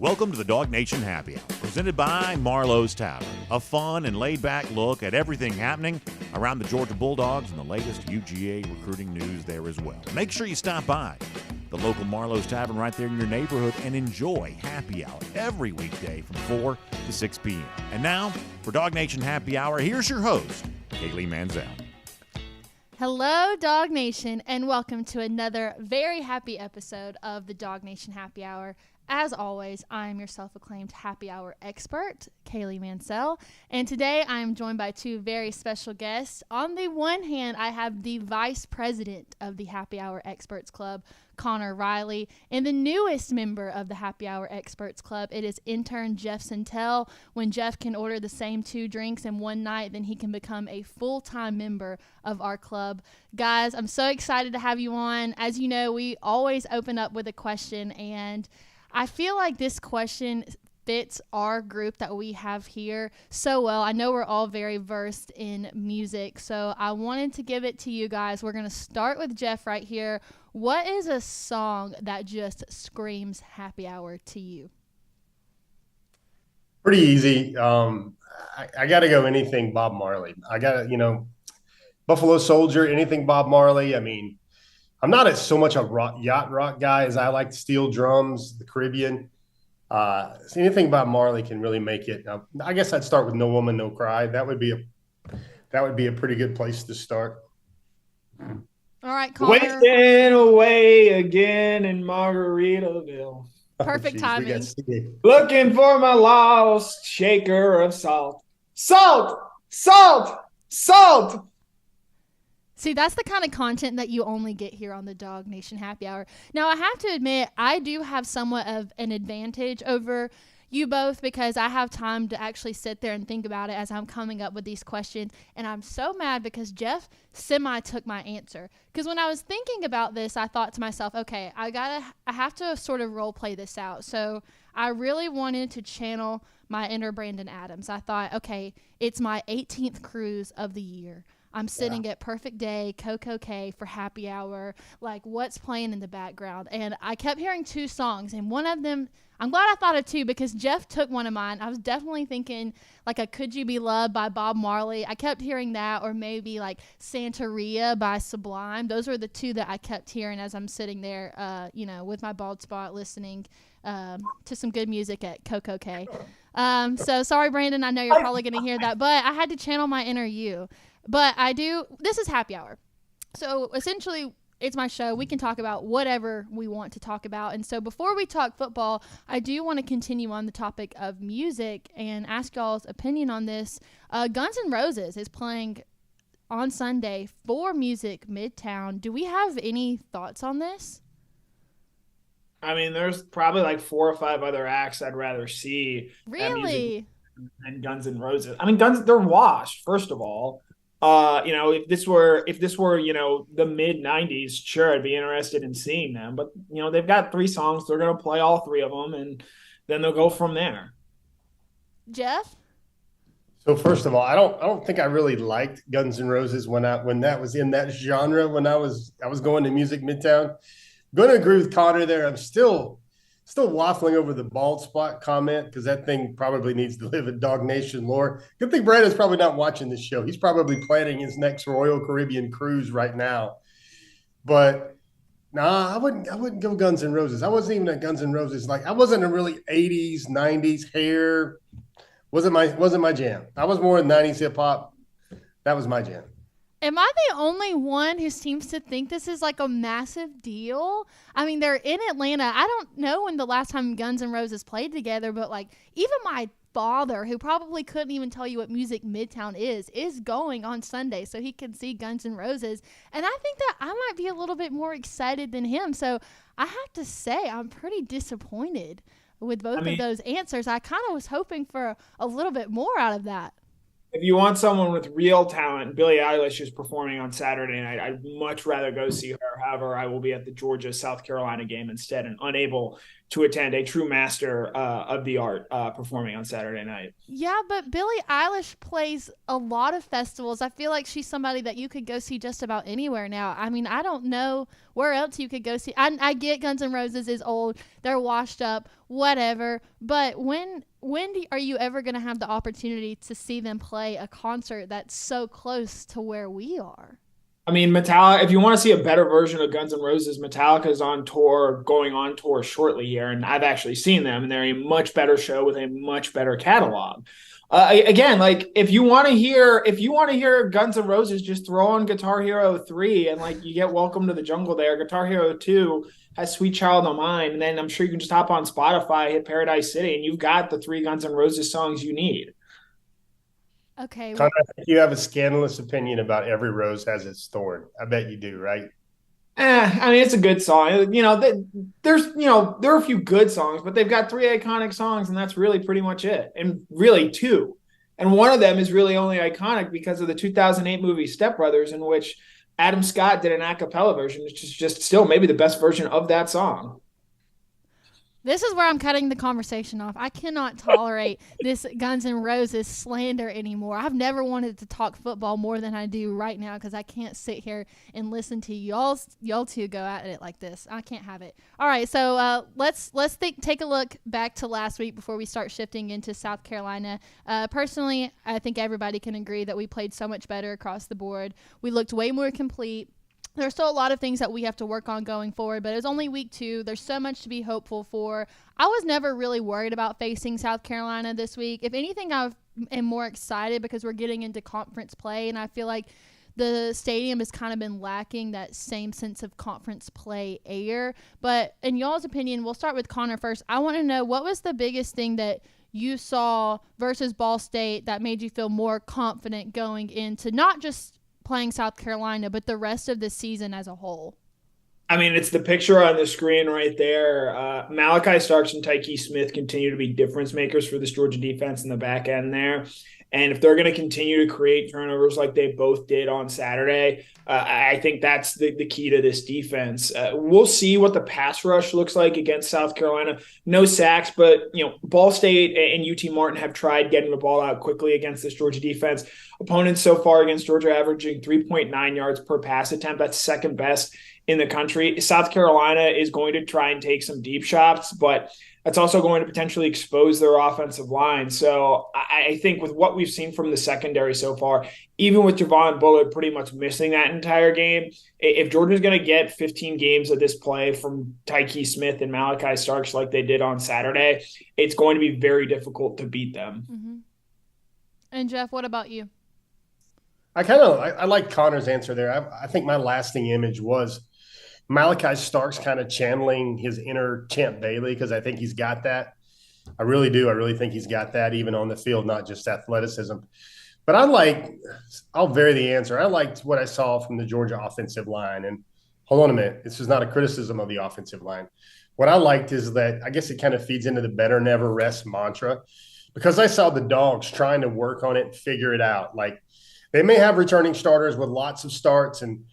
Welcome to the DawgNation Happy Hour, presented by Marlow's Tavern. A fun and laid-back look at everything happening around the Georgia Bulldogs and the latest UGA recruiting news there as well. Make sure you stop by the local Marlow's Tavern right there in your neighborhood and enjoy Happy Hour every weekday from 4 to 6 p.m. And now, for DawgNation Happy Hour, here's your host, Kaylee Mansell. Hello, Dog Nation, and welcome to another very happy episode of the DawgNation Happy Hour. As always, I am your self-acclaimed happy hour expert, Kaylee Mansell, and today I am joined by two very special guests. On the one hand, I have the vice president of the Happy Hour Experts Club, Connor Riley, and the newest member of the Happy Hour Experts Club, it is intern Jeff Sentell. When Jeff can order the same 2 drinks in one night, then he can become a full-time member of our club. Guys, I'm so excited to have you on. As you know, we always open up with a question, and I feel like this question fits our group that we have here so well. I know we're all very versed in music, so I wanted to give it to you guys. We're going to start with Jeff right here. What is a song that just screams happy hour to you? Pretty easy. I got to go anything Bob Marley. I got to, Buffalo Soldier, anything Bob Marley. I mean, I'm not so much a yacht rock guy as I like steel drums, the Caribbean. So anything about Marley can really make it. I guess I'd start with No Woman, No Cry. That would be a pretty good place to start. All right, Connor. Wasting away again in Margaritaville. Perfect timing. Looking for my lost shaker of salt. Salt! Salt! Salt! See, that's the kind of content that you only get here on the DawgNation Happy Hour. Now, I have to admit, I do have somewhat of an advantage over you both because I have time to actually sit there and think about it as I'm coming up with these questions. And I'm so mad because Jeff took my answer. Because when I was thinking about this, I thought to myself, okay, I have to sort of role play this out. So I really wanted to channel my inner Brandon Adams. I thought, okay, it's my 18th cruise of the year. I'm sitting at Perfect Day, Coco K for happy hour, like what's playing in the background. And I kept hearing 2 songs, and one of them, I'm glad I thought of 2 because Jeff took one of mine. I was definitely thinking like a Could You Be Loved by Bob Marley. I kept hearing that, or maybe like Santeria by Sublime. Those were the 2 that I kept hearing as I'm sitting there, with my bald spot listening to some good music at Coco K. So sorry, Brandon, I know you're probably going to hear that, but I had to channel my inner you. But this is happy hour. So essentially, it's my show. We can talk about whatever we want to talk about. And so before we talk football, I do want to continue on the topic of music and ask y'all's opinion on this. Guns N' Roses is playing on Sunday for Music Midtown. Do we have any thoughts on this? I mean, there's probably like 4 or 5 other acts I'd rather see. Really? And Guns N' Roses. I mean, they're washed, first of all. If this were, the mid 90s, sure, I'd be interested in seeing them. But, they've got 3 songs. They're going to play all 3 of them, and then they'll go from there. Jeff? So first of all, I don't think I really liked Guns N' Roses when that was in that genre when I was going to Music Midtown. Going to agree with Connor there. I'm still waffling over the bald spot comment because that thing probably needs to live in DawgNation lore. Good thing Brandon's probably not watching this show. He's probably planning his next Royal Caribbean cruise right now. But I wouldn't go Guns N' Roses. I wasn't even at Guns N' Roses. Like I wasn't a really 80s, 90s hair. Wasn't my jam. I was more in 90s hip hop. That was my jam. Am I the only one who seems to think this is like a massive deal? I mean, they're in Atlanta. I don't know when the last time Guns N' Roses played together, but like even my father, who probably couldn't even tell you what Music Midtown is going on Sunday so he can see Guns N' Roses. And I think that I might be a little bit more excited than him. So I have to say I'm pretty disappointed with both of those answers. I kind of was hoping for a little bit more out of that. If you want someone with real talent, Billie Eilish is performing on Saturday night. I'd much rather go see her. However, I will be at the Georgia-South Carolina game instead and unable to attend, a true master of the art performing on Saturday night. Yeah, but Billie Eilish plays a lot of festivals. I feel like she's somebody that you could go see just about anywhere now. I mean, I don't know where else you could go see. I get Guns N' Roses is old. They're washed up, whatever. But when are you ever going to have the opportunity to see them play a concert that's so close to where we are? I mean, Metallica, if you want to see a better version of Guns N' Roses, Metallica is on tour, going on tour shortly here, and I've actually seen them, and they're a much better show with a much better catalog. Again, like if you want to hear Guns N' Roses, just throw on Guitar Hero 3 and like you get Welcome to the Jungle there. Guitar Hero 2 has Sweet Child O' Mine, and then I'm sure you can just hop on Spotify, hit Paradise City, and you've got the 3 Guns N' Roses songs you need. Okay. Connor, I think you have a scandalous opinion about Every Rose Has Its Thorn. I bet you do, right? I mean, it's a good song. There are a few good songs, but they've got 3 iconic songs, and that's really pretty much it. And really 2. And one of them is really only iconic because of the 2008 movie Step Brothers, in which Adam Scott did an a cappella version, which is just still maybe the best version of that song. This is where I'm cutting the conversation off. I cannot tolerate this Guns N' Roses slander anymore. I've never wanted to talk football more than I do right now because I can't sit here and listen to y'all two go at it like this. I can't have it. All right, so let's take a look back to last week before we start shifting into South Carolina. Personally, I think everybody can agree that we played so much better across the board. We looked way more complete. There's still a lot of things that we have to work on going forward, but it was only week 2. There's so much to be hopeful for. I was never really worried about facing South Carolina this week. If anything, I am more excited because we're getting into conference play, and I feel like the stadium has kind of been lacking that same sense of conference play air. But in y'all's opinion, we'll start with Connor first. I want to know, what was the biggest thing that you saw versus Ball State that made you feel more confident going into not just playing South Carolina, but the rest of the season as a whole? I mean, it's the picture on the screen right there. Malachi Starks and Tyke Smith continue to be difference makers for this Georgia defense in the back end there. And if they're going to continue to create turnovers like they both did on Saturday, I think that's the key to this defense. We'll see what the pass rush looks like against South Carolina. No sacks, but Ball State and UT Martin have tried getting the ball out quickly against this Georgia defense. Opponents so far against Georgia averaging 3.9 yards per pass attempt. That's second best in the country. South Carolina is going to try and take some deep shots, but that's also going to potentially expose their offensive line. So I think with what we've seen from the secondary so far, even with Javon Bullard pretty much missing that entire game, if Georgia's going to get 15 games of this play from Tyke Smith and Malachi Starks like they did on Saturday, it's going to be very difficult to beat them. Mm-hmm. And Jeff, what about you? I like Connor's answer there. I think my lasting image was Malachi Starks kind of channeling his inner Champ Bailey, because I think he's got that. I really do. I really think he's got that even on the field, not just athleticism. But I'll vary the answer. I liked what I saw from the Georgia offensive line. And hold on a minute. This is not a criticism of the offensive line. What I liked is that I guess it kind of feeds into the better never rest mantra, because I saw the Dogs trying to work on it and figure it out. Like, they may have returning starters with lots of starts and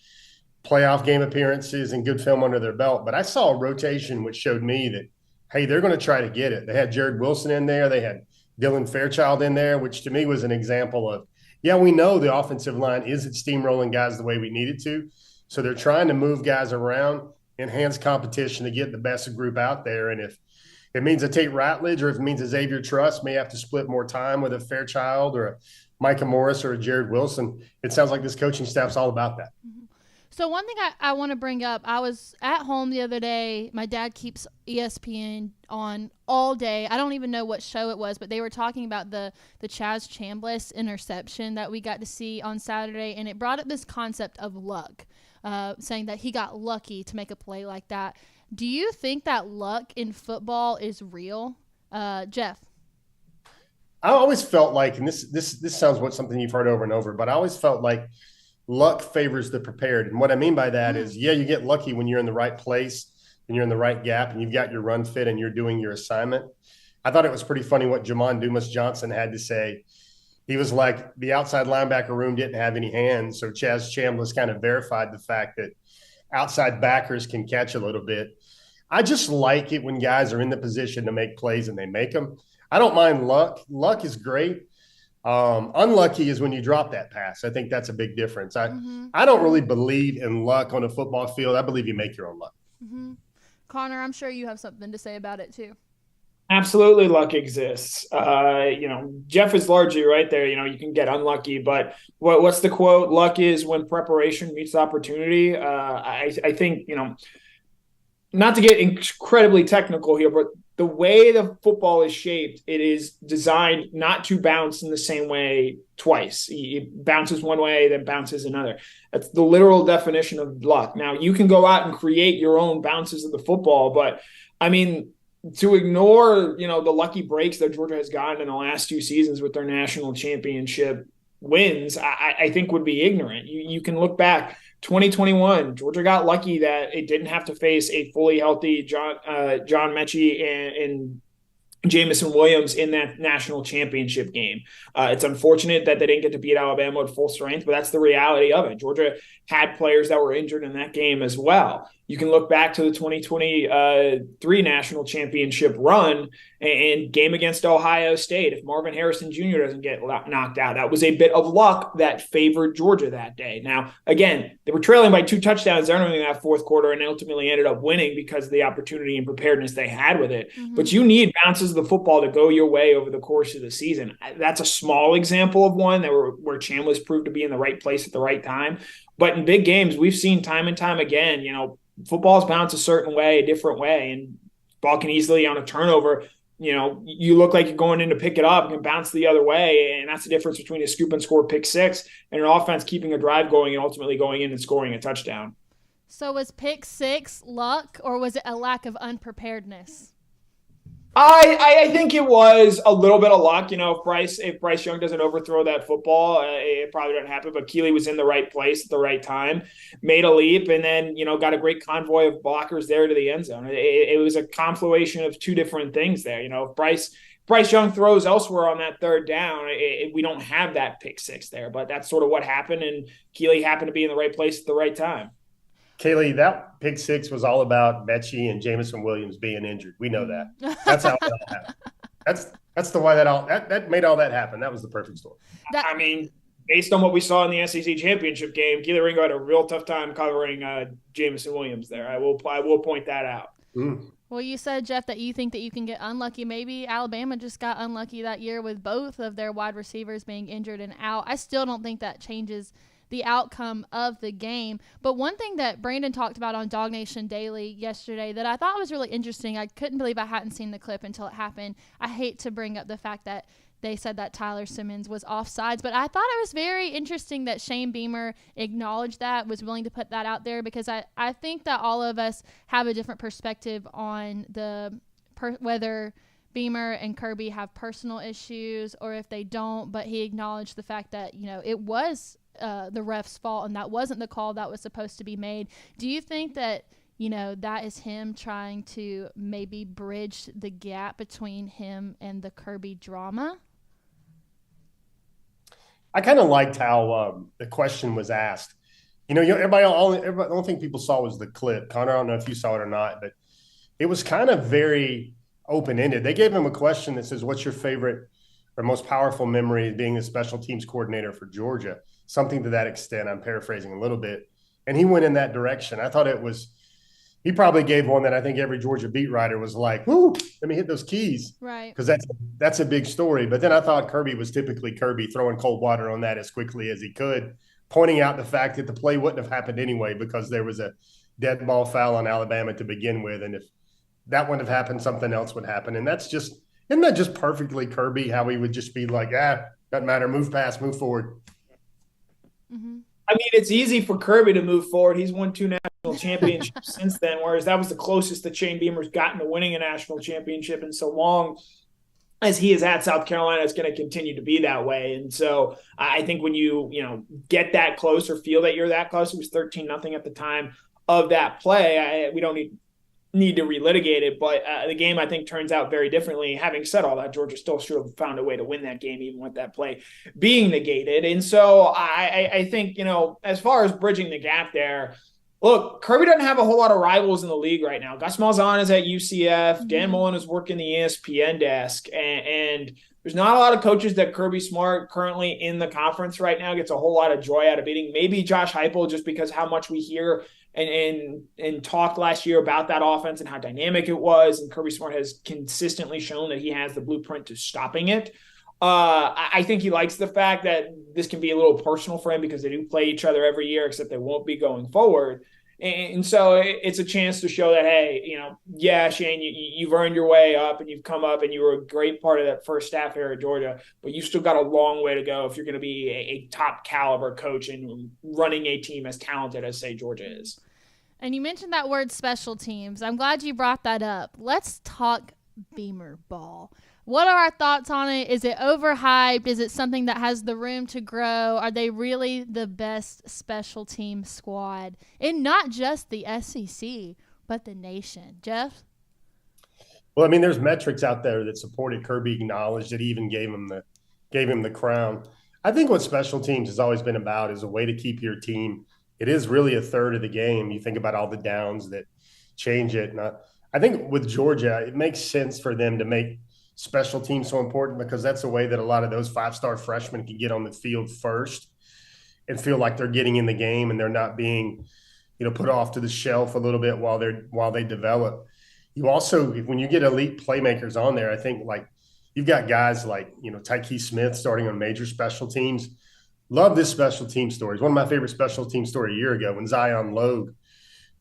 playoff game appearances and good film under their belt, but I saw a rotation which showed me that, hey, they're going to try to get it. They had Jared Wilson in there. They had Dylan Fairchild in there, which to me was an example of, yeah, we know the offensive line isn't steamrolling guys the way we need it to. So they're trying to move guys around, enhance competition to get the best group out there. And if it means a Tate Ratledge or if it means a Xavier Truss may have to split more time with a Fairchild or a Micah Morris or a Jared Wilson, it sounds like this coaching staff's all about that. Mm-hmm. So one thing I want to bring up, I was at home the other day. My dad keeps ESPN on all day. I don't even know what show it was, but they were talking about the Chaz Chambliss interception that we got to see on Saturday, and it brought up this concept of luck, saying that he got lucky to make a play like that. Do you think that luck in football is real? Jeff? I always felt like, and this sounds like something you've heard over and over, but I always felt like luck favors the prepared. And what I mean by that is, yeah, you get lucky when you're in the right place and you're in the right gap and you've got your run fit and you're doing your assignment. I thought it was pretty funny what Jamon Dumas-Johnson had to say. He was like, the outside linebacker room didn't have any hands, so Chaz Chambliss kind of verified the fact that outside backers can catch a little bit. I just like it when guys are in the position to make plays and they make them. I don't mind luck. Luck is great. Unlucky is when you drop that pass. I think that's a big difference. I don't really believe in luck on a football field. I believe you make your own luck. Connor, I'm sure you have something to say about it too. Absolutely, luck exists. Jeff is largely right there. You can get unlucky, but what's the quote? Luck is when preparation meets opportunity. I think, not to get incredibly technical here, but the way the football is shaped, it is designed not to bounce in the same way twice. It bounces one way, then bounces another. That's the literal definition of luck. Now, you can go out and create your own bounces of the football, but I mean, to ignore, the lucky breaks that Georgia has gotten in the last 2 seasons with their national championship wins, I think would be ignorant. You can look back. 2021, Georgia got lucky that it didn't have to face a fully healthy John Mechie and Jamison Williams in that national championship game. It's unfortunate that they didn't get to beat Alabama at full strength, but that's the reality of it. Georgia had players that were injured in that game as well. You can look back to the 2023 national championship run and game against Ohio State. If Marvin Harrison Jr. doesn't get knocked out, that was a bit of luck that favored Georgia that day. Now, again, they were trailing by 2 touchdowns entering that fourth quarter and ultimately ended up winning because of the opportunity and preparedness they had with it. But you need bounces of the football to go your way over the course of the season. That's a small example of one where Chambliss proved to be in the right place at the right time. But in big games, we've seen time and time again, footballs bounce a certain way, a different way, and ball can easily on a turnover. You look like you're going in to pick it up and bounce the other way, and that's the difference between a scoop and score pick six and an offense keeping a drive going and ultimately going in and scoring a touchdown. So was pick six luck, or was it a lack of unpreparedness? I think it was a little bit of luck. If Bryce Young doesn't overthrow that football, it probably doesn't happen. But Keeley was in the right place at the right time, made a leap, and then got a great convoy of blockers there to the end zone. It was a confluation of 2 different things there. If Bryce Young throws elsewhere on that third down, we don't have that pick six there. But that's sort of what happened, and Keeley happened to be in the right place at the right time. Kaylee, that pick six was all about Mechie and Jamison Williams being injured. We know that. That's how it all happened. That's the way that made all that happen. That was the perfect story. Based on what we saw in the SEC championship game, Keely Ringo had a real tough time covering Jamison Williams there. I will point that out. Well, you said, Jeff, that you think that you can get unlucky. Maybe Alabama just got unlucky that year with both of their wide receivers being injured and out. I still don't think that changes the outcome of the game. But one thing that Brandon talked about on DawgNation Daily yesterday that I thought was really interesting, I couldn't believe I hadn't seen the clip until it happened. I hate to bring up the fact that they said that Tyler Simmons was offsides, but I thought it was very interesting that Shane Beamer acknowledged that, was willing to put that out there, because I think that all of us have a different perspective on whether Beamer and Kirby have personal issues or if they don't, but he acknowledged the fact that, it was the ref's fault and that wasn't the call that was supposed to be made. Do you think that, that is him trying to maybe bridge the gap between him and the Kirby drama? I kind of liked how the question was asked. Everybody, the only thing people saw was the clip. Connor, I don't know if you saw it or not, but it was kind of very open-ended. They gave him a question that says, what's your favorite or most powerful memory of being a special teams coordinator for Georgia? Something to that extent. I'm paraphrasing a little bit. And he went in that direction. I thought he probably gave one that I think every Georgia beat writer was like, whoo, let me hit those keys. Right. Because that's a big story. But then I thought Kirby was typically Kirby, throwing cold water on that as quickly as he could, pointing out the fact that the play wouldn't have happened anyway because there was a dead ball foul on Alabama to begin with. And if that wouldn't have happened, something else would happen. And isn't that just perfectly Kirby, how he would just be like, doesn't matter, move past, move forward. Mm-hmm. I mean, it's easy for Kirby to move forward. He's won 2 national championships since then, whereas that was the closest that Shane Beamer's gotten to winning a national championship in so long as he is at South Carolina. It's going to continue to be that way. And so I think when you get that close or feel that you're that close, it was 13-0 at the time of that play. We don't need to relitigate it, but the game, I think, turns out very differently. Having said all that, Georgia still should have found a way to win that game, even with that play being negated. And so I think, as far as bridging the gap there, Look, Kirby doesn't have a whole lot of rivals in the league right now. Gus Malzahn is at UCF. Dan Mullen is working the ESPN desk. And there's not a lot of coaches that Kirby Smart currently in the conference right now gets a whole lot of joy out of beating. Maybe Josh Heupel, just because how much we hear and talked last year about that offense and how dynamic it was. And Kirby Smart has consistently shown that he has the blueprint to stopping it. I think he likes the fact that this can be a little personal for him because they do play each other every year, except they won't be going forward. And so it's a chance to show that, hey, yeah, Shane, you've earned your way up and you've come up and you were a great part of that first staff here at Georgia, but you still got a long way to go if you're going to be a top caliber coach and running a team as talented as, say, Georgia is. And you mentioned that word special teams. I'm glad you brought that up. Let's talk Beamer ball. What are our thoughts on it? Is it overhyped? Is it something that has the room to grow? Are they really the best special team squad in not just the SEC, but the nation? Jeff? Well, I mean, there's metrics out there that supported Kirby, acknowledged that he even gave him the crown. I think what special teams has always been about is a way to keep your team. It is really a third of the game. You think about all the downs that change it. And I think with Georgia, it makes sense for them to make special teams so important because that's a way that a lot of those five-star freshmen can get on the field first and feel like they're getting in the game and they're not being, put off to the shelf a little bit while they develop. You also, when you get elite playmakers on there, I think like you've got guys like, Tyke Smith starting on major special teams. Love this special team story. It's one of my favorite special team story a year ago when Zion Logue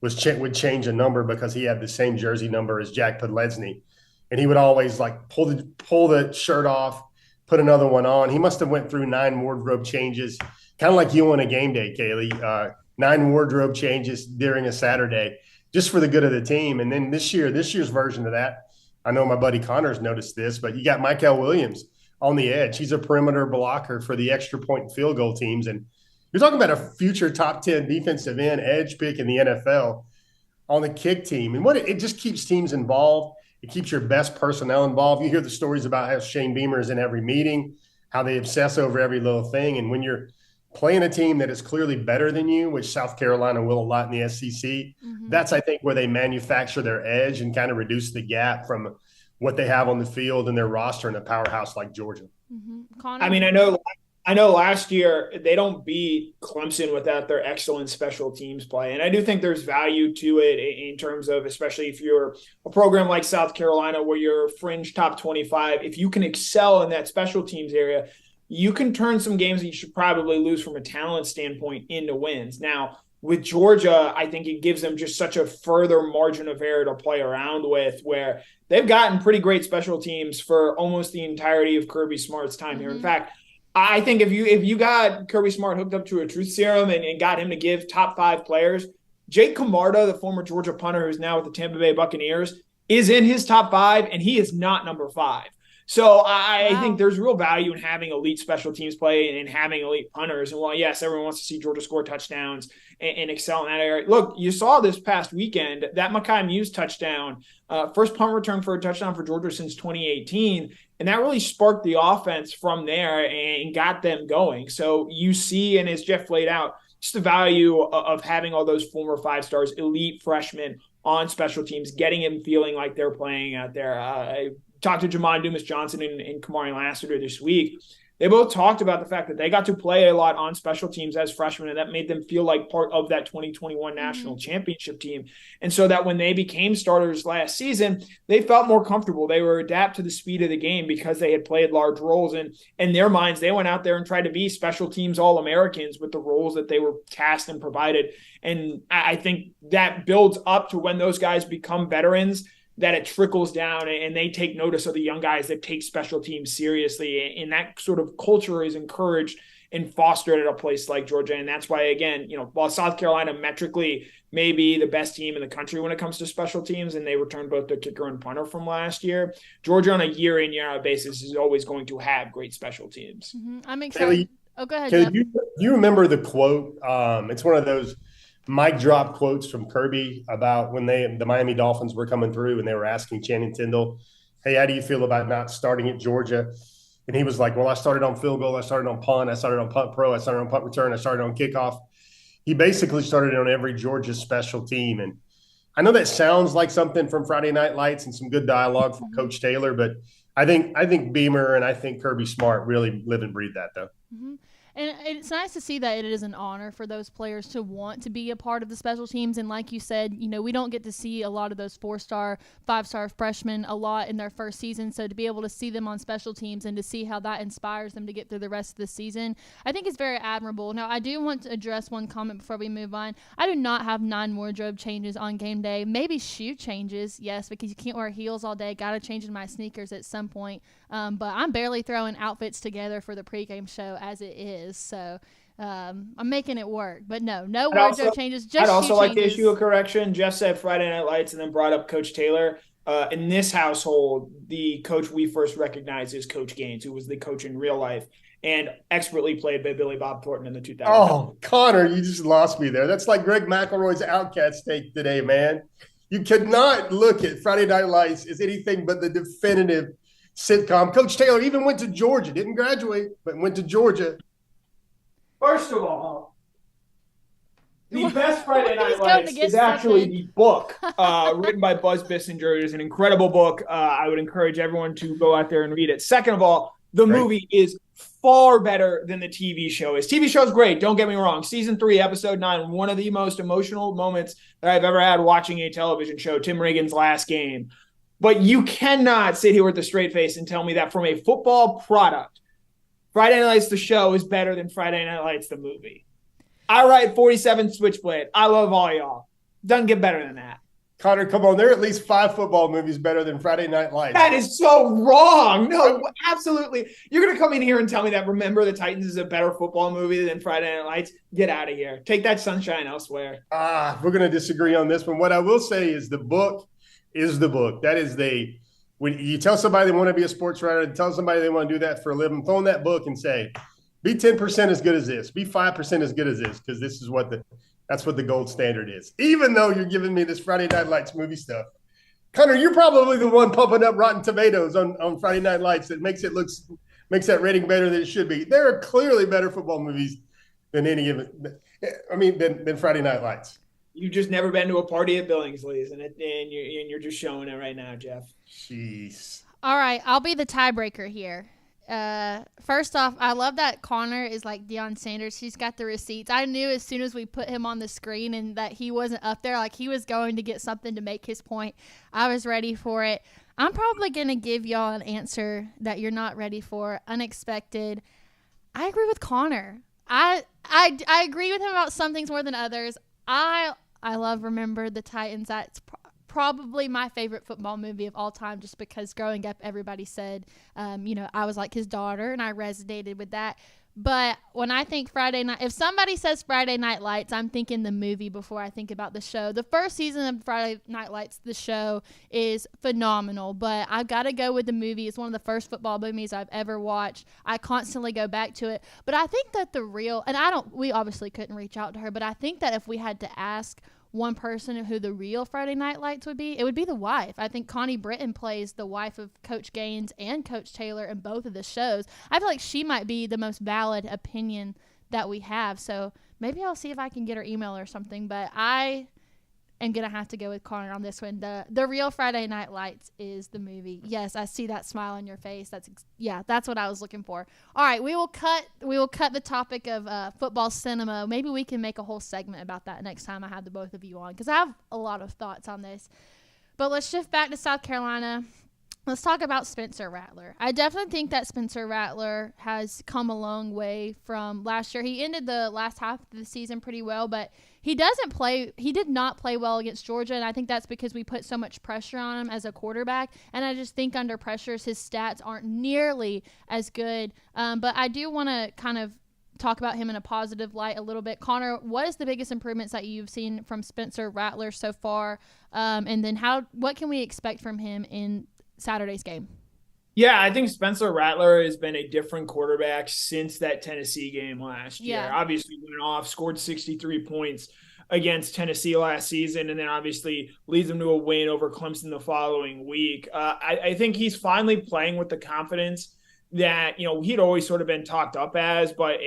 would change a number because he had the same jersey number as Jack Podlesny. And he would always like pull the shirt off, put another one on. He must have went through 9 wardrobe changes, kind of like you on a game day, Kaylee. 9 wardrobe changes during a Saturday, just for the good of the team. And then this year's version of that, I know my buddy Connor's noticed this, but you got Michael Williams on the edge. He's a perimeter blocker for the extra point and field goal teams. And you're talking about a future top 10 defensive end edge pick in the NFL on the kick team. And it just keeps teams involved. It keeps your best personnel involved. You hear the stories about how Shane Beamer is in every meeting, how they obsess over every little thing. And when you're playing a team that is clearly better than you, which South Carolina will a lot in the SEC, that's, I think, where they manufacture their edge and kind of reduce the gap from what they have on the field and their roster in a powerhouse like Georgia. Connor? I mean, I know last year they don't beat Clemson without their excellent special teams play. And I do think there's value to it in terms of, especially if you're a program like South Carolina where you're fringe top 25, if you can excel in that special teams area, you can turn some games that you should probably lose from a talent standpoint into wins. Now, with Georgia, I think it gives them just such a further margin of error to play around with where they've gotten pretty great special teams for almost the entirety of Kirby Smart's time here. In fact, I think if you got Kirby Smart hooked up to a truth serum and got him to give top 5 players, Jake Camarda, the former Georgia punter who's now with the Tampa Bay Buccaneers, is in his top 5, and he is not number 5. So I think there's real value in having elite special teams play and having elite punters. And while, yes, everyone wants to see Georgia score touchdowns and excel in that area. Look, you saw this past weekend, that Mekhi Muse touchdown, first punt return for a touchdown for Georgia since 2018. And that really sparked the offense from there and got them going. So you see, and as Jeff laid out, just the value of having all those former 5-stars, elite freshmen on special teams, getting them feeling like they're playing out there. I talked to Jamon Dumas-Johnson and Kamari Lassiter this week. They both talked about the fact that they got to play a lot on special teams as freshmen, and that made them feel like part of that 2021 national championship team. And so that when they became starters last season, they felt more comfortable. They were adapt to the speed of the game because they had played large roles. And in their minds, they went out there and tried to be special teams All-Americans with the roles that they were tasked and provided. And I think that builds up to when those guys become veterans, that it trickles down and they take notice of the young guys that take special teams seriously. And that sort of culture is encouraged and fostered at a place like Georgia. And that's why, again, while South Carolina metrically may be the best team in the country when it comes to special teams, and they returned both their kicker and punter from last year, Georgia on a year in, year out basis is always going to have great special teams. I'm excited. Go ahead, Kaylee, Jeff. do you remember the quote? It's one of those mic drop quotes from Kirby about when the Miami Dolphins were coming through and they were asking Channing Tindall, hey, how do you feel about not starting at Georgia? And he was like, well, I started on field goal. I started on punt. I started on punt pro. I started on punt return. I started on kickoff. he basically started on every Georgia special team. And I know that sounds like something from Friday Night Lights and some good dialogue from Coach Taylor, but I think Beamer and I think Kirby Smart really live and breathe that, though. Mm-hmm. And it's nice to see that it is an honor for those players to want to be a part of the special teams. And like you said, we don't get to see a lot of those 4-star, 5-star freshmen a lot in their first season. So to be able to see them on special teams and to see how that inspires them to get through the rest of the season, I think is very admirable. Now, I do want to address one comment before we move on. I do not have 9 wardrobe changes on game day. Maybe shoe changes, yes, because you can't wear heels all day. Got to change in my sneakers at some point. But I'm barely throwing outfits together for the pregame show as it is. So I'm making it work. But no wardrobe changes. Just I'd also like to changes. issue a correction. Jeff said Friday Night Lights and then brought up Coach Taylor. In this household, the coach we first recognized is Coach Gaines, who was the coach in real life and expertly played by Billy Bob Thornton in the 2000s. Oh, Connor, you just lost me there. That's like Greg McElroy's Outcast take today, man. You could not look at Friday Night Lights as anything but the definitive sitcom. Coach Taylor even went to Georgia, didn't graduate, but went to Georgia. First of all, the best Friday Night Lights is actually the book written by Buzz Bissinger. It is an incredible book. I would encourage everyone to go out there and read it. Second of all, the movie is far better than the TV show is. TV show is great, don't get me wrong. Season 3, episode 9, one of the most emotional moments that I've ever had watching a television show, Tim Riggins' last game. But you cannot sit here with a straight face and tell me that from a football product, Friday Night Lights, the show, is better than Friday Night Lights, the movie. I write 47 Switchblade. I love all y'all. Doesn't get better than that. Connor, come on. There are at least 5 football movies better than Friday Night Lights. That is so wrong. No, absolutely. You're going to come in here and tell me that Remember the Titans is a better football movie than Friday Night Lights? Get out of here. Take that sunshine elsewhere. We're going to disagree on this one. What I will say is the book is the book. That is when you tell somebody they want to be a sports writer, tell somebody they want to do that for a living, throw in that book and say, be 10% as good as this, be 5% as good as this, because this is that's what the gold standard is. Even though you're giving me this Friday Night Lights movie stuff. Connor, you're probably the one pumping up Rotten Tomatoes on Friday Night Lights that makes that rating better than it should be. There are clearly better football movies than than Friday Night Lights. You've just never been to a party at Billingsley's, and you're just showing it right now, Jeff. Jeez. All right, I'll be the tiebreaker here. First off, I love that Connor is like Deion Sanders. He's got the receipts. I knew as soon as we put him on the screen and that he wasn't up there, like he was going to get something to make his point. I was ready for it. I'm probably going to give y'all an answer that you're not ready for, unexpected. I agree with Connor. I agree with him about some things more than others. I love Remember the Titans. That's probably my favorite football movie of all time, just because growing up everybody said I was like his daughter and I resonated with that. But when I think Friday night, if somebody says Friday Night Lights, I'm thinking the movie before I think about the show. The first season of Friday Night Lights, the show, is phenomenal, but I've got to go with the movie. It's one of the first football movies I've ever watched. I constantly go back to it. But I think that we obviously couldn't reach out to her, but I think that if we had to ask one person who the real Friday Night Lights would be, it would be the wife. I think Connie Britton plays the wife of Coach Gaines and Coach Taylor in both of the shows. I feel like she might be the most valid opinion that we have. So maybe I'll see if I can get her email or something. But I am going to have to go with Connor on this one. The real Friday Night Lights is the movie. Yes, I see that smile on your face. That's what I was looking for. All right, we will cut the topic of football cinema. Maybe we can make a whole segment about that next time I have the both of you on, because I have a lot of thoughts on this. But let's shift back to South Carolina. Let's talk about Spencer Rattler. I definitely think that Spencer Rattler has come a long way from last year. He ended the last half of the season pretty well, but he did not play well against Georgia, and I think that's because we put so much pressure on him as a quarterback, and I just think under pressures his stats aren't nearly as good. But I do want to kind of talk about him in a positive light a little bit. Connor, what is the biggest improvements that you've seen from Spencer Rattler so far? And then what can we expect from him in Saturday's game? Yeah, I think Spencer Rattler has been a different quarterback since that Tennessee game last year. Obviously went off, scored 63 points against Tennessee last season, and then obviously leads them to a win over Clemson the following week. I think he's finally playing with the confidence that, he'd always sort of been talked up as, but,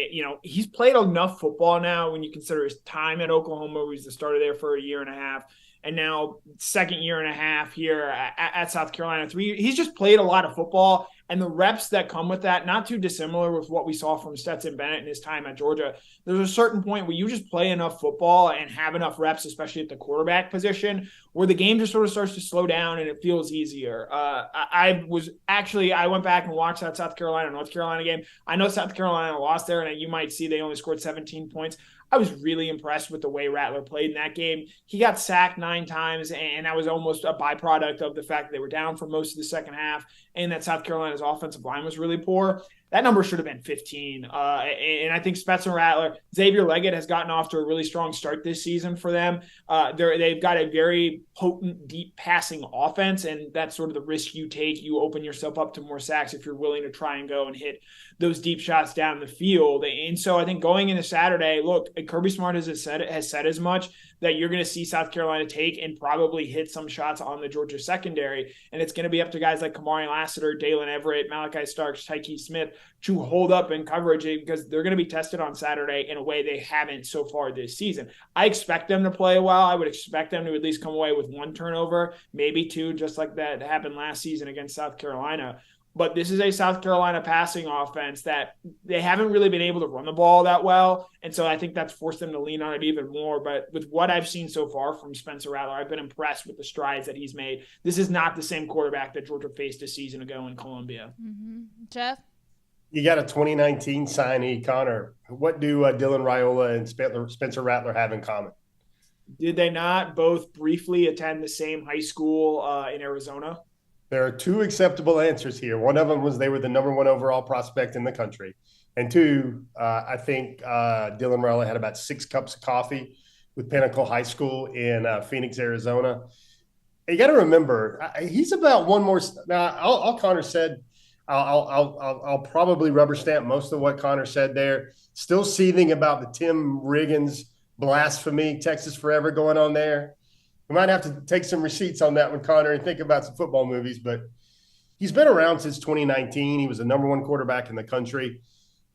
he's played enough football now when you consider his time at Oklahoma. He was the starter there for a year and a half. And now second year and a half here at South Carolina. He's just played a lot of football, and the reps that come with that, not too dissimilar with what we saw from Stetson Bennett in his time at Georgia. There's a certain point where you just play enough football and have enough reps, especially at the quarterback position, where the game just sort of starts to slow down and it feels easier. I went back and watched that South Carolina-North Carolina game. I know South Carolina lost there, and you might see they only scored 17 points. I was really impressed with the way Rattler played in that game. He got sacked 9 times, and that was almost a byproduct of the fact that they were down for most of the second half and that South Carolina's offensive line was really poor. That number should have been 15. And I think Spencer Rattler, Xavier Leggett has gotten off to a really strong start this season for them. They've got a very potent, deep passing offense, and that's sort of the risk you take. You open yourself up to more sacks if you're willing to try and go and hit those deep shots down the field. And so I think going into Saturday, look, Kirby Smart has said as much, that you're going to see South Carolina take and probably hit some shots on the Georgia secondary. And it's going to be up to guys like Kamari Lassiter, Dalen Everett, Malachi Starks, Tyke Smith to hold up in coverage, because they're going to be tested on Saturday in a way they haven't so far this season. I expect them to play well. I would expect them to at least come away with 1 turnover, maybe 2, just like that happened last season against South Carolina. But this is a South Carolina passing offense that they haven't really been able to run the ball that well. And so I think that's forced them to lean on it even more. But with what I've seen so far from Spencer Rattler, I've been impressed with the strides that he's made. This is not the same quarterback that Georgia faced a season ago in Columbia. Mm-hmm. Jeff? You got a 2019 signee, Connor. What do Dylan Raiola and Spencer Rattler have in common? Did they not both briefly attend the same high school in Arizona? There are 2 acceptable answers here. One of them was they were the number 1 overall prospect in the country. And 2, I think Dylan Marlow had about 6 cups of coffee with Pinnacle High School in Phoenix, Arizona. You got to remember, he's about one more. Now, all Connor said, I'll probably rubber stamp most of what Connor said there. Still seething about the Tim Riggins blasphemy, Texas Forever going on there. We might have to take some receipts on that one, Connor, and think about some football movies. But he's been around since 2019. He was the number 1 quarterback in the country.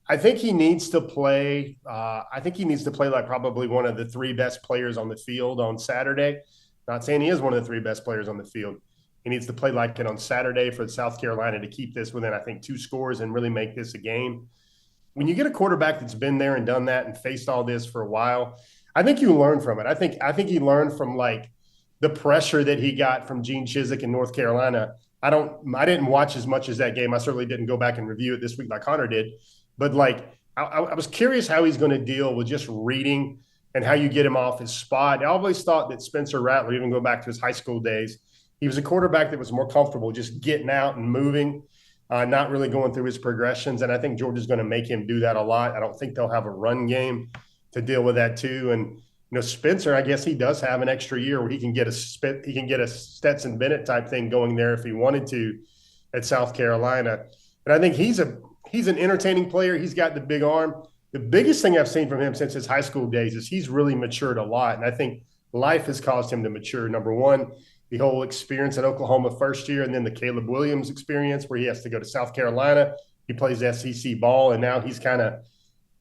I think he needs to play. Like probably one of the 3 best players on the field on Saturday. Not saying he is one of the 3 best players on the field. He needs to play like it on Saturday for South Carolina to keep this within, I think, 2 scores and really make this a game. When you get a quarterback that's been there and done that and faced all this for a while, I think you learn from it. I think he learned from like the pressure that he got from Gene Chizik in North Carolina. I didn't watch as much as that game. I certainly didn't go back and review it this week like Connor did. But like I was curious how he's going to deal with just reading and how you get him off his spot. I always thought that Spencer Rattler, even going back to his high school days, he was a quarterback that was more comfortable just getting out and moving, not really going through his progressions. And I think Georgia's going to make him do that a lot. I don't think they'll have a run game to deal with that too. And Spencer, I guess he does have an extra year where he can get a Stetson Bennett type thing going there if he wanted to at South Carolina. And I think he's an entertaining player. He's got the big arm. The biggest thing I've seen from him since his high school days is he's really matured a lot. And I think life has caused him to mature. Number 1, the whole experience at Oklahoma first year, and then the Caleb Williams experience where he has to go to South Carolina. He plays SEC ball, and now he's kind of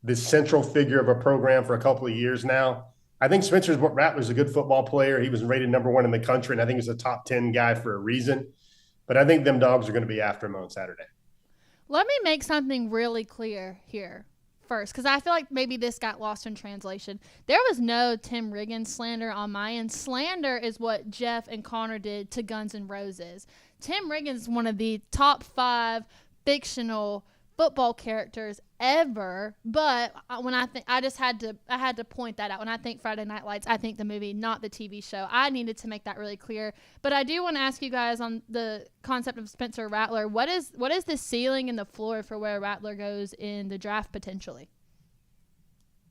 the central figure of a program for a couple of years now. I think Spencer Rattler's a good football player. He was rated number 1 in the country, and I think he's a top 10 guy for a reason. But I think them dogs are going to be after him on Saturday. Let me make something really clear here first, because I feel like maybe this got lost in translation. There was no Tim Riggins slander on my end. Slander is what Jeff and Connor did to Guns N' Roses. Tim Riggins is one of the top 5 fictional football characters ever, but when I had to point that out. When I think Friday Night Lights, I think the movie, not the TV show. I needed to make that really clear. But I do want to ask you guys on the concept of Spencer Rattler. What is the ceiling and the floor for where Rattler goes in the draft potentially?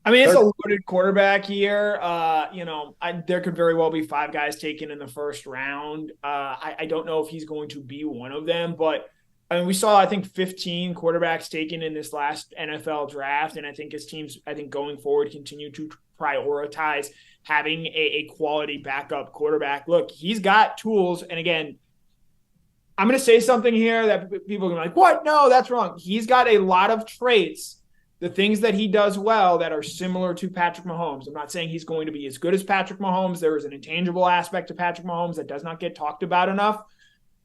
I mean, it's a loaded quarterback year. There could very well be 5 guys taken in the first round. I don't know if he's going to be one of them, but I mean, we saw, I think, 15 quarterbacks taken in this last NFL draft, and I think his teams, going forward, continue to prioritize having a quality backup quarterback. Look, he's got tools, and again, I'm going to say something here that people are going to be like, what? No, that's wrong. He's got a lot of traits, the things that he does well that are similar to Patrick Mahomes. I'm not saying he's going to be as good as Patrick Mahomes. There is an intangible aspect to Patrick Mahomes that does not get talked about enough.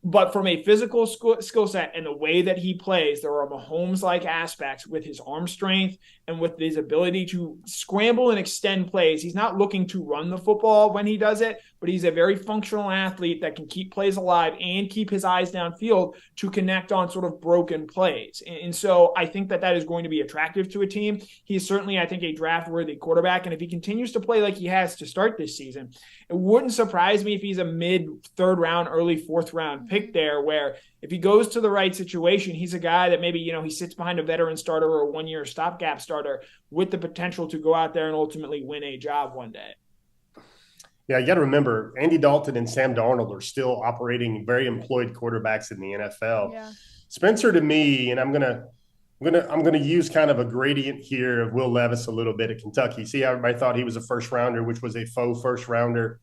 But from a physical skill set and the way that he plays, there are Mahomes-like aspects with his arm strength and with his ability to scramble and extend plays. He's not looking to run the football when he does it, but he's a very functional athlete that can keep plays alive and keep his eyes downfield to connect on sort of broken plays. And so I think that is going to be attractive to a team. He's certainly, I think, a draft-worthy quarterback. And if he continues to play like he has to start this season, it wouldn't surprise me if he's a mid-third round, early fourth round pick there, where if he goes to the right situation, he's a guy that maybe, he sits behind a veteran starter or a one-year stopgap starter with the potential to go out there and ultimately win a job one day. Yeah, you got to remember, Andy Dalton and Sam Darnold are still operating very employed quarterbacks in the NFL. Yeah. Spencer, to me, and I'm gonna use kind of a gradient here of Will Levis a little bit at Kentucky. See, everybody thought he was a first rounder, which was a faux first rounder.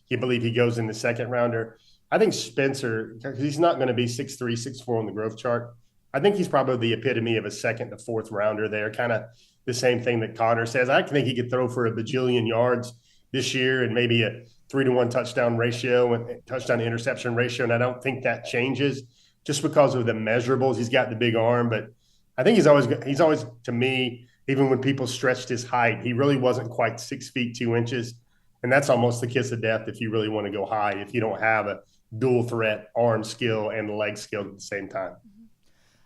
You believe he goes in the second rounder. I think Spencer, he's not going to be 6'3", 6'4" on the growth chart. I think he's probably the epitome of a second to fourth rounder there, kind of the same thing that Connor says. I think he could throw for a bajillion yards this year and maybe a 3-to-1 touchdown ratio and touchdown to interception ratio. And I don't think that changes just because of the measurables. He's got the big arm, but I think he's always, to me, even when people stretched his height, he really wasn't quite 6 feet 2 inches. And that's almost the kiss of death if you really want to go high, if you don't have a dual threat arm skill and leg skill at the same time.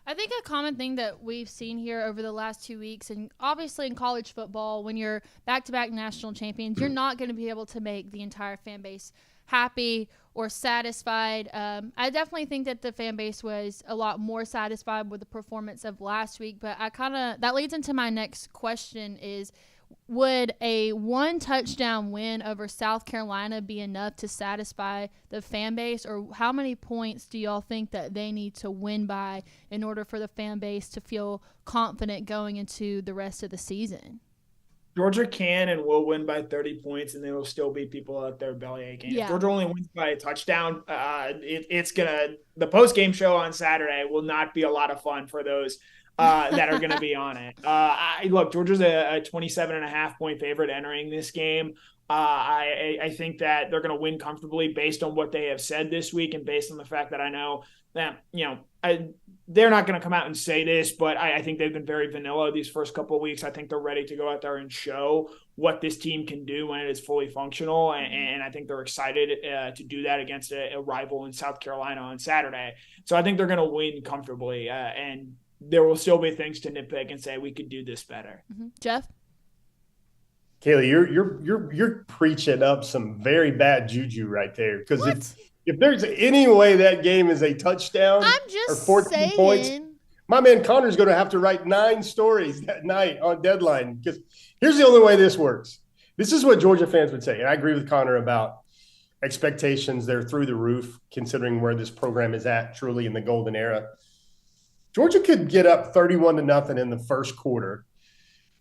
I think a common thing that we've seen here over the last 2 weeks, and obviously in college football, when you're back-to-back national champions, you're not going to be able to make the entire fan base happy or satisfied. I definitely think that the fan base was a lot more satisfied with the performance of last week, but that leads into my next question is, would a one touchdown win over South Carolina be enough to satisfy the fan base, or how many points do y'all think that they need to win by in order for the fan base to feel confident going into the rest of the season? Georgia can and will win by 30 points, and they will still be people out there bellyaching. Yeah. If Georgia only wins by a touchdown, the post-game show on Saturday will not be a lot of fun for those that are going to be on it. Look, Georgia's a 27.5 point favorite entering this game. I think that they're going to win comfortably based on what they have said this week and based on the fact that I know that, they're not going to come out and say this, but I think they've been very vanilla these first couple of weeks. I think they're ready to go out there and show what this team can do when it is fully functional. And I think they're excited to do that against a rival in South Carolina on Saturday. So I think they're going to win comfortably. And there will still be things to nitpick and say we could do this better. Mm-hmm. Jeff? Kaylee, you're preaching up some very bad juju right there. Because if there's any way that game is a touchdown or 14 points, my man Connor's going to have to write 9 stories that night on deadline. Because here's the only way this works. This is what Georgia fans would say. And I agree with Connor about expectations. They're through the roof considering where this program is at truly in the golden era. Georgia could get up 31-0 in the first quarter,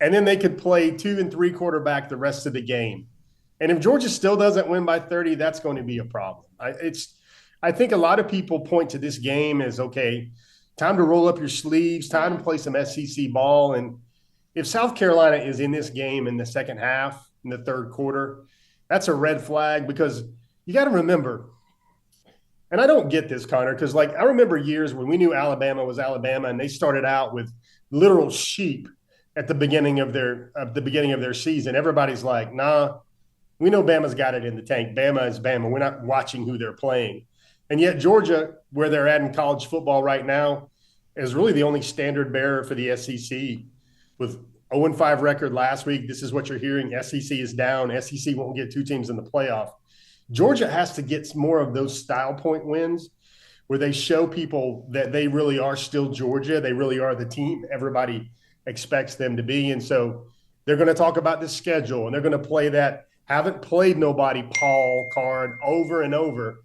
and then they could play 2 and 3 quarterback the rest of the game. And if Georgia still doesn't win by 30, that's going to be a problem. I think a lot of people point to this game as, okay, time to roll up your sleeves, time to play some SEC ball. And if South Carolina is in this game in the second half, in the third quarter, that's a red flag because you got to remember – and I don't get this, Connor, because I remember years when we knew Alabama was Alabama, and they started out with literal sheep at the beginning of their season. Everybody's like, nah, we know Bama's got it in the tank. Bama is Bama. We're not watching who they're playing. And yet Georgia, where they're at in college football right now, is really the only standard bearer for the SEC. With 0-5 record last week, this is what you're hearing. SEC is down. SEC won't get 2 teams in the playoff. Georgia has to get more of those style point wins where they show people that they really are still Georgia. They really are the team everybody expects them to be. And so they're going to talk about the schedule, and they're going to play that haven't played nobody Paul card over and over.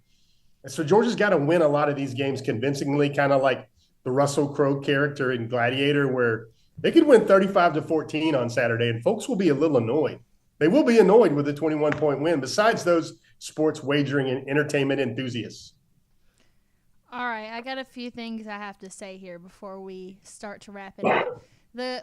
And so Georgia's got to win a lot of these games convincingly, kind of like the Russell Crowe character in Gladiator, where they could win 35-14 on Saturday, and folks will be a little annoyed. They will be annoyed with a 21-point win, besides those sports wagering and entertainment enthusiasts. All right, I got a few things I have to say here before we start to wrap it up.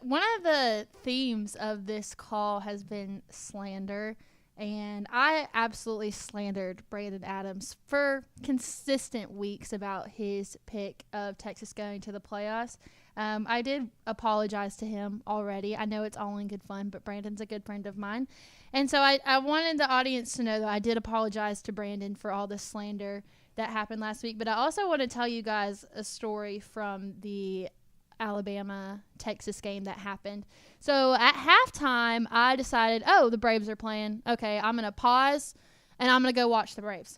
One of the themes of this call has been slander, and I absolutely slandered Brandon Adams for consistent weeks about his pick of Texas going to the playoffs. I did apologize to him already. I know it's all in good fun, but Brandon's a good friend of mine. And so I wanted the audience to know that I did apologize to Brandon for all the slander that happened last week. But I also want to tell you guys a story from the Alabama-Texas game that happened. So at halftime, I decided, the Braves are playing. Okay, I'm going to pause, and I'm going to go watch the Braves.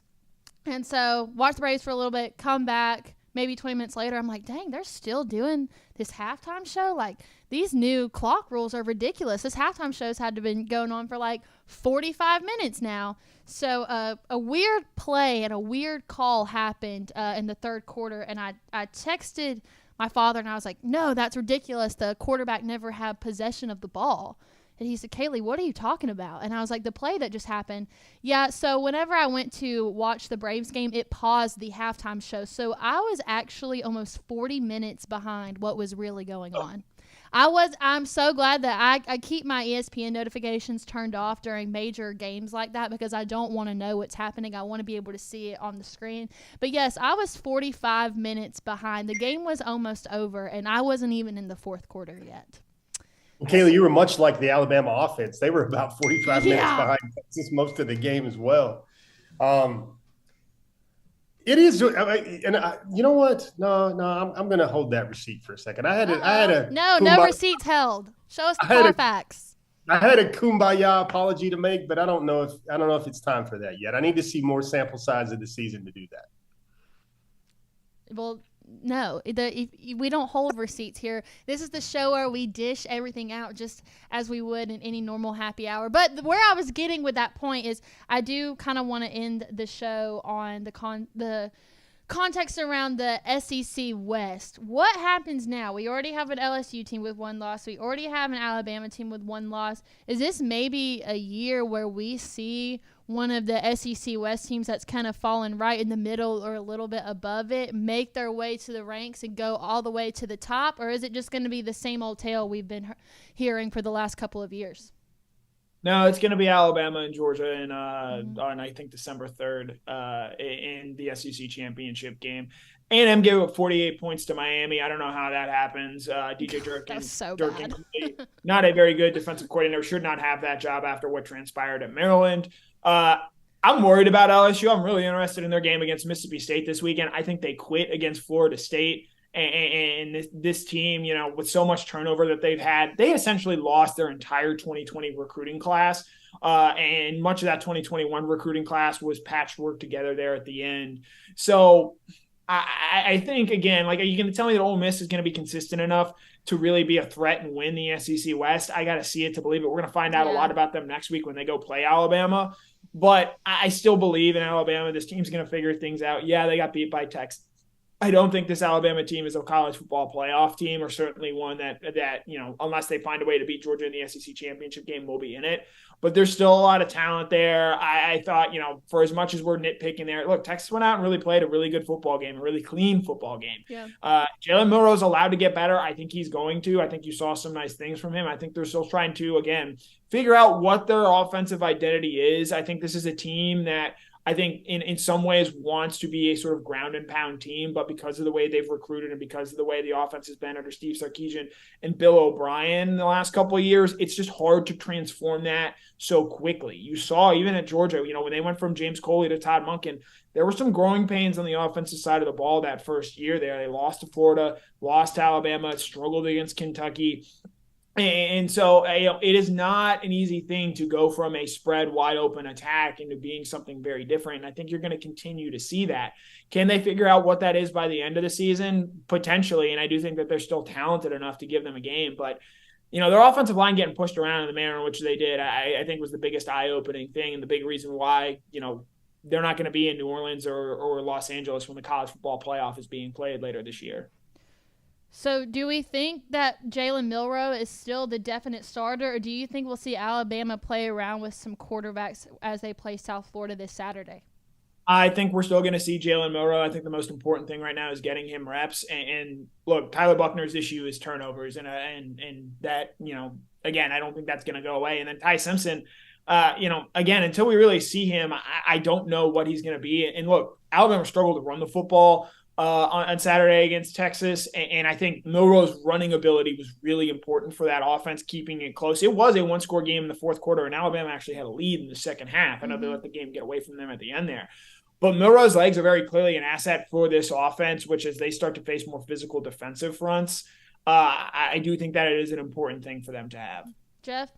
And so watch the Braves for a little bit, come back. Maybe 20 minutes later, I'm like, dang, they're still doing this halftime show? Like, these new clock rules are ridiculous. This halftime show's had to have been going on for like 45 minutes now. So a weird play and a weird call happened in the third quarter, and I texted my father, and I was like, no, that's ridiculous. The quarterback never had possession of the ball. And he said, Kaylee, what are you talking about? And I was like, the play that just happened. Yeah, so whenever I went to watch the Braves game, it paused the halftime show. So I was actually almost 40 minutes behind what was really going on. I'm so glad that I keep my ESPN notifications turned off during major games like that because I don't want to know what's happening. I want to be able to see it on the screen. But yes, I was 45 minutes behind. The game was almost over, and I wasn't even in the fourth quarter yet. Kaylee, you were much like the Alabama offense. They were about 45 minutes behind Texas most of the game as well. It is, and you know what? No, I'm going to hold that receipt for a second. No receipts held. Show us the Carfax. I had a kumbaya apology to make, but I don't know if it's time for that yet. I need to see more sample size of the season to do that. Well, no, we don't hold receipts here. This is the show where we dish everything out just as we would in any normal happy hour. But where I was getting with that point is I do kind of want to end the show on the context around the SEC West. What happens now? We already have an LSU team with one loss. We already have an Alabama team with one loss. Is this maybe a year where we see one of the SEC West teams that's kind of fallen right in the middle or a little bit above it make their way to the ranks and go all the way to the top? Or is it just going to be the same old tale we've been hearing for the last couple of years? No, it's going to be Alabama and Georgia on I think December 3rd in the SEC championship game. A&M gave up 48 points to Miami. I don't know how that happens. DJ Durkin, that's so bad. Not a very good defensive coordinator, should not have that job after what transpired at Maryland. I'm worried about LSU. I'm really interested in their game against Mississippi State this weekend. I think they quit against Florida State. And this team, with so much turnover that they've had, they essentially lost their entire 2020 recruiting class. And much of that 2021 recruiting class was patchwork together there at the end. So I think, again, like, are you going to tell me that Ole Miss is going to be consistent enough to really be a threat and win the SEC West? I got to see it to believe it. We're going to find out a lot about them next week when they go play Alabama. But I still believe in Alabama. This team's going to figure things out. Yeah, they got beat by Texas. I don't think this Alabama team is a college football playoff team, or certainly one that unless they find a way to beat Georgia in the SEC championship game, will be in it. But there's still a lot of talent there. I thought, for as much as we're nitpicking there, look, Texas went out and really played a really good football game, a really clean football game. Yeah. Jalen Milroe's allowed to get better. I think he's going to. I think you saw some nice things from him. I think they're still trying to, again, figure out what their offensive identity is. I think this is a team that I think in some ways wants to be a sort of ground and pound team, but because of the way they've recruited and because of the way the offense has been under Steve Sarkisian and Bill O'Brien in the last couple of years, it's just hard to transform that so quickly. You saw even at Georgia, when they went from James Coley to Todd Monken, there were some growing pains on the offensive side of the ball that first year there. They lost to Florida, lost to Alabama, struggled against Kentucky. And so it is not an easy thing to go from a spread wide open attack into being something very different. And I think you're going to continue to see that. Can they figure out what that is by the end of the season? Potentially. And I do think that they're still talented enough to give them a game. But, their offensive line getting pushed around in the manner in which they did, I think was the biggest eye-opening thing and the big reason why, they're not going to be in New Orleans or Los Angeles when the college football playoff is being played later this year. So do we think that Jalen Milroe is still the definite starter, or do you think we'll see Alabama play around with some quarterbacks as they play South Florida this Saturday? I think we're still going to see Jalen Milroe. I think the most important thing right now is getting him reps. And look, Tyler Buckner's issue is turnovers, and that, again, I don't think that's going to go away. And then Ty Simpson, again, until we really see him, I don't know what he's going to be. And look, Alabama struggled to run the football on Saturday against Texas. And I think Milroe's running ability was really important for that offense, keeping it close. It was a one-score game in the fourth quarter, and Alabama actually had a lead in the second half. I know they let the game get away from them at the end there. But Milroe's legs are very clearly an asset for this offense, which as they start to face more physical defensive fronts, I do think that it is an important thing for them to have. Jeff?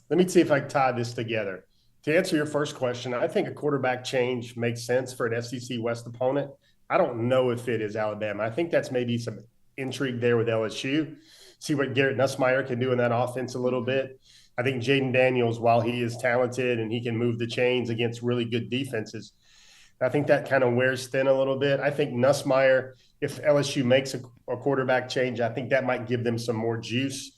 Let me see if I can tie this together. To answer your first question, I think a quarterback change makes sense for an SEC West opponent. I don't know if it is Alabama. I think that's maybe some intrigue there with LSU. See what Garrett Nussmeier can do in that offense a little bit. I think Jaden Daniels, while he is talented and he can move the chains against really good defenses, I think that kind of wears thin a little bit. I think Nussmeier, if LSU makes a quarterback change, I think that might give them some more juice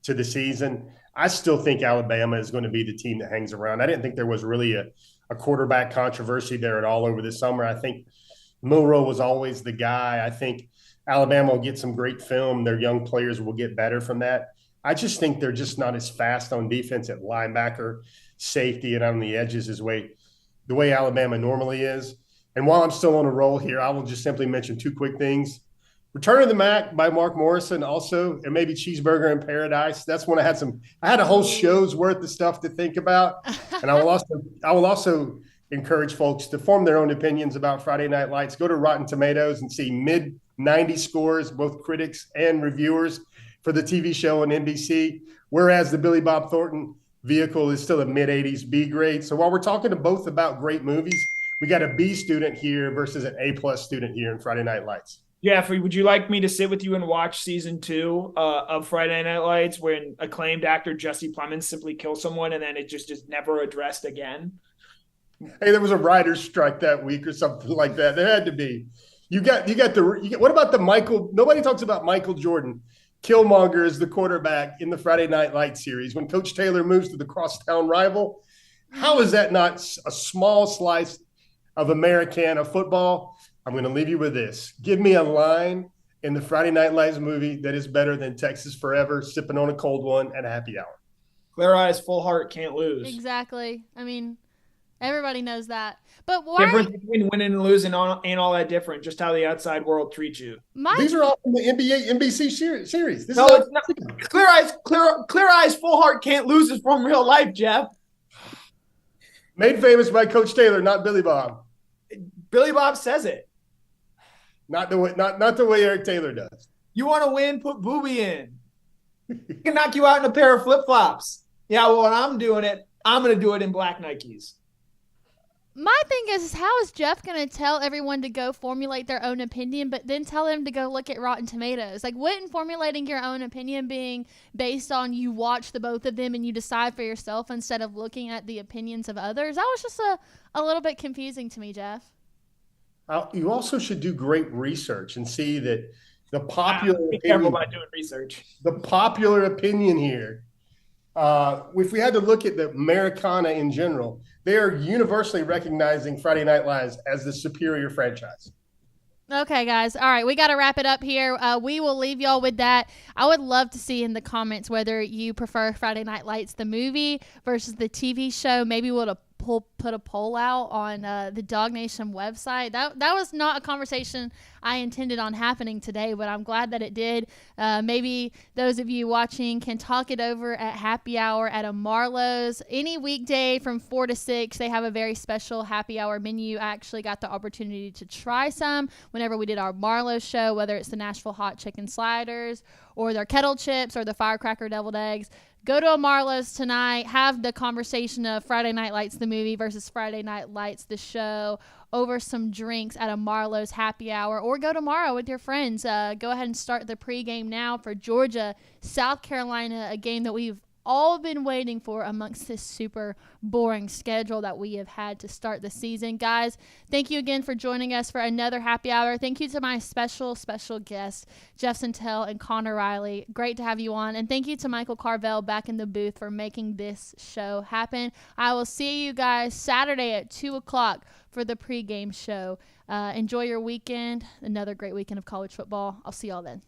to the season. I still think Alabama is going to be the team that hangs around. I didn't think there was really a quarterback controversy there at all over the summer. I think Milroe was always the guy. I think Alabama will get some great film. Their young players will get better from that. I just think they're just not as fast on defense at linebacker, safety, and on the edges as the way Alabama normally is. And while I'm still on a roll here, I will just simply mention two quick things. Return of the Mac by Mark Morrison also, and maybe Cheeseburger in Paradise. That's when I had a whole show's worth of stuff to think about. And I will also encourage folks to form their own opinions about Friday Night Lights. Go to Rotten Tomatoes and see mid-90 scores, both critics and reviewers, for the TV show on NBC, whereas the Billy Bob Thornton vehicle is still a mid-80s B grade. So while we're talking to both about great movies, we got a B student here versus an A-plus student here in Friday Night Lights. Jeffrey, would you like me to sit with you and watch season 2 of Friday Night Lights when acclaimed actor Jesse Plemons simply kills someone and then it just is never addressed again? Hey, there was a writer's strike that week or something like that. There had to be. What about the Michael? Nobody talks about Michael Jordan. Killmonger is the quarterback in the Friday Night Lights series. When Coach Taylor moves to the crosstown rival, how is that not a small slice of Americana football? I'm going to leave you with this. Give me a line in the Friday Night Lights movie that is better than Texas Forever, sipping on a cold one at happy hour. Clear eyes, full heart, can't lose. Exactly. I mean, everybody knows that. But why? Difference between winning and losing ain't all that different. Just how the outside world treats you. These are all from the NBC series. It's not. Clear eyes, full heart, can't lose is from real life, Jeff. Made famous by Coach Taylor, not Billy Bob. Billy Bob says it. Not the way Eric Taylor does. You want to win? Put Booby in. He can knock you out in a pair of flip-flops. Yeah, well, when I'm doing it, I'm going to do it in black Nikes. My thing is how is Jeff going to tell everyone to go formulate their own opinion, but then tell them to go look at Rotten Tomatoes? Like, wouldn't formulating your own opinion being based on you watch the both of them and you decide for yourself instead of looking at the opinions of others? That was just a little bit confusing to me, Jeff. You also should do great research and see that the popular be careful about doing research. The popular opinion here, if we had to look at the Americana in general, they are universally recognizing Friday Night Lights as the superior franchise. Okay, guys. All right, we got to wrap it up here. We will leave y'all with that. I would love to see in the comments whether you prefer Friday Night Lights, the movie, versus the TV show. Maybe we'll put a poll out on the DawgNation website. That was not a conversation I intended on happening today, but I'm glad that it did. Maybe those of you watching can talk it over at happy hour at a Marlow's. Any weekday from 4 to 6, they have a very special happy hour menu. I actually got the opportunity to try some whenever we did our Marlow show, whether it's the Nashville hot chicken sliders or their kettle chips or the firecracker deviled eggs. Go to a Marlowe's tonight, have the conversation of Friday Night Lights, the movie, versus Friday Night Lights, the show, over some drinks at a Marlowe's happy hour, or go tomorrow with your friends. Go ahead and start the pregame now for Georgia, South Carolina, a game that we've all been waiting for amongst this super boring schedule that we have had to start the season. Guys, thank you again for joining us for another happy hour. Thank you to my special guests, Jeff Sentell and Connor Riley. Great to have you on. And thank you to Michael Carvel back in the booth for making this show happen. I will see you guys Saturday at 2 o'clock for the pregame show. Enjoy your weekend. Another great weekend of college football. I'll see y'all then.